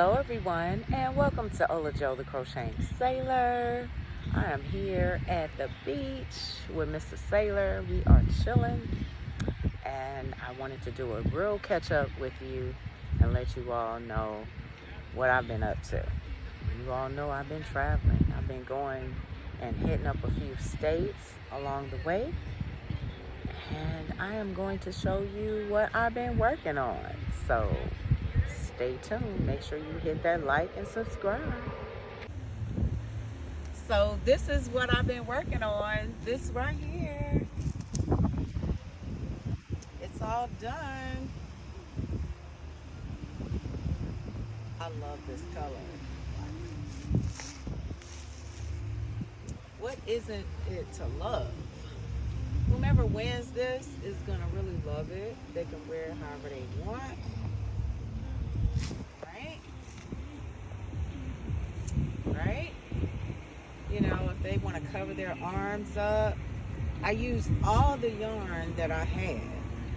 Hello everyone, and welcome to Ola Joe the Crocheting Sailor. I am here at the beach with Mr. Sailor. We are chilling, and I wanted to do a real catch up with you and let you all know what I've been up to. You all know I've been traveling. I've been going and hitting up a few states along the way, and I am going to show you what I've been working on. So stay tuned. Make sure you hit that like and subscribe. So this is what I've been working on. This right here. It's all done. I love this color. What isn't it to love? Whomever wins this is gonna really love it. They can wear it however they want. Right? You know, if they want to cover their arms up. I used all the yarn that I had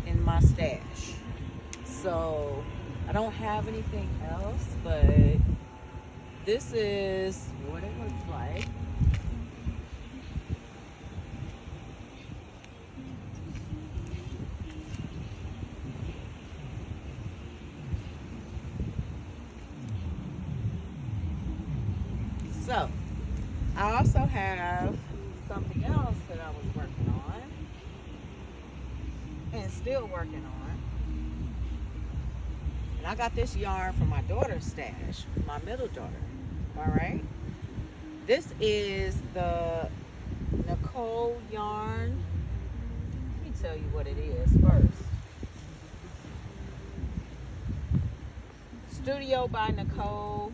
in my stash. So I don't have anything else, but this is what it looks like. So, I also have something else that I was working on and still working on. And I got this yarn from my daughter's stash, my middle daughter. All right. This is the Nicole yarn. Let me tell you what it is first. Studio by Nicole.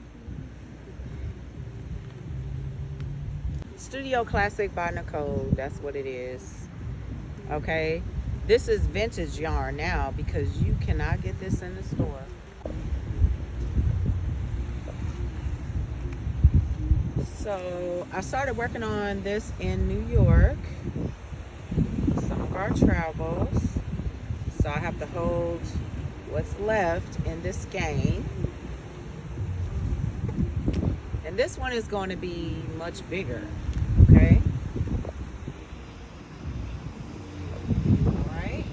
Studio Classic by Nicole. That's what it is. Okay. This is vintage yarn now because you cannot get this in the store. So I started working on this in New York. Some of our travels. So I have to hold what's left in this skein. And this one is going to be much bigger. Okay. All right.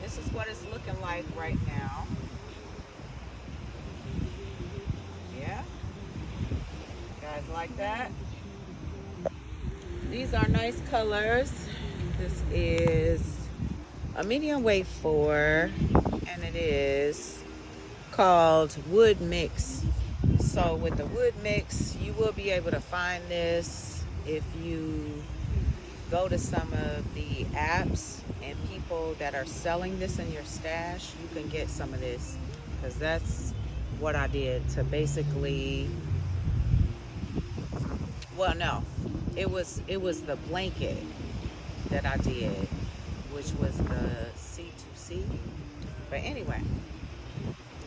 This is what it's looking like right now. Yeah. You guys like that? These are nice colors. This is a medium weight 4, and it is called Wood Mix. So with the wood mix, you will be able to find this if you go to some of the apps and people that are selling this in your stash. You can get some of this, because that's what I did to basically, well, no, it was the blanket that I did, which was the C2C. But anyway,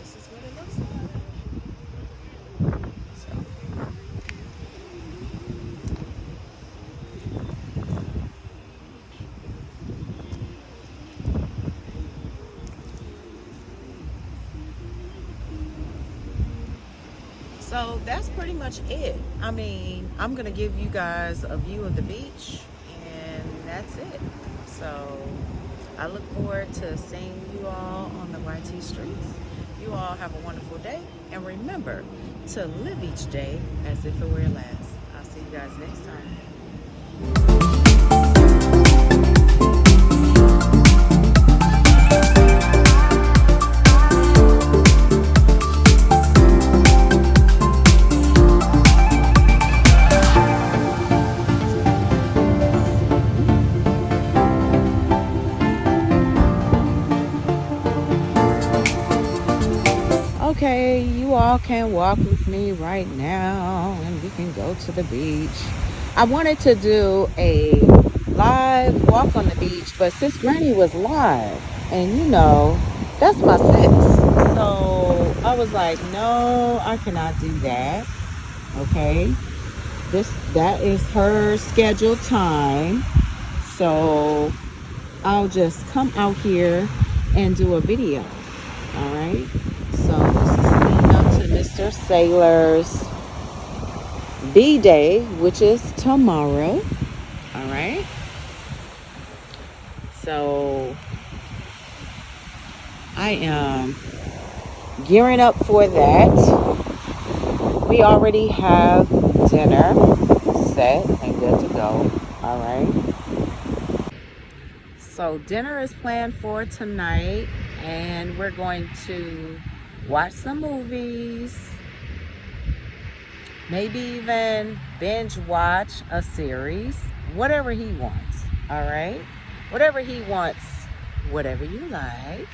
this is what it looks like. So that's pretty much it. I mean, I'm gonna give you guys a view of the beach, and that's it. So I look forward to seeing you all on the YT streets. You all have a wonderful day, and remember to live each day as if it were your last. I'll see you guys next time. Okay, you all can walk with me right now and we can go to the beach. I wanted to do a live walk on the beach, but since Granny was live, and you know, that's my sis. So I was like, no, I cannot do that. Okay. That is her scheduled time. So I'll just come out here and do a video. All right. So this is leading up to Mr. Sailor's B-Day, which is tomorrow. All right. So I am gearing up for that. We already have dinner set and good to go. All right. So dinner is planned for tonight, and we're going to watch some movies, maybe even binge watch a series, whatever he wants. All right. Whatever he wants, whatever you like,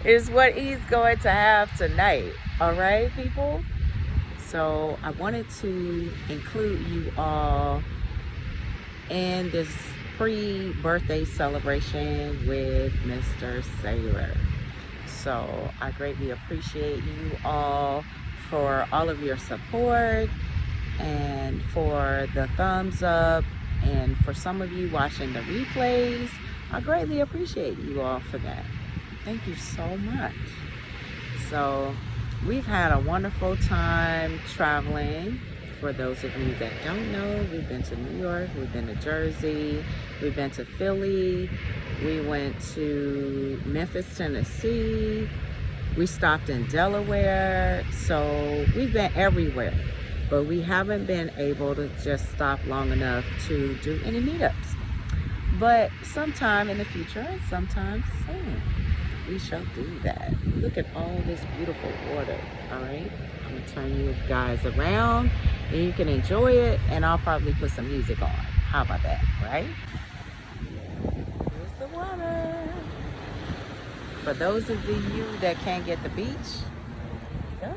is what he's going to have tonight. All right, people? So I wanted to include you all in this pre-birthday celebration with Mr. Sailor. So I greatly appreciate you all for all of your support and for the thumbs up, and for some of you watching the replays. I greatly appreciate you all for that. Thank you so much. So we've had a wonderful time traveling. For those of you that don't know, we've been to New York, we've been to Jersey, we've been to Philly, we went to Memphis, Tennessee, we stopped in Delaware. So we've been everywhere, but we haven't been able to just stop long enough to do any meetups. But sometime in the future, and sometime soon, we shall do that. Look at all this beautiful water. All right, I'm gonna turn you guys around and you can enjoy it, and I'll probably put some music on. How about that, right? Here's the water. For those of you that can't get the beach, there you go.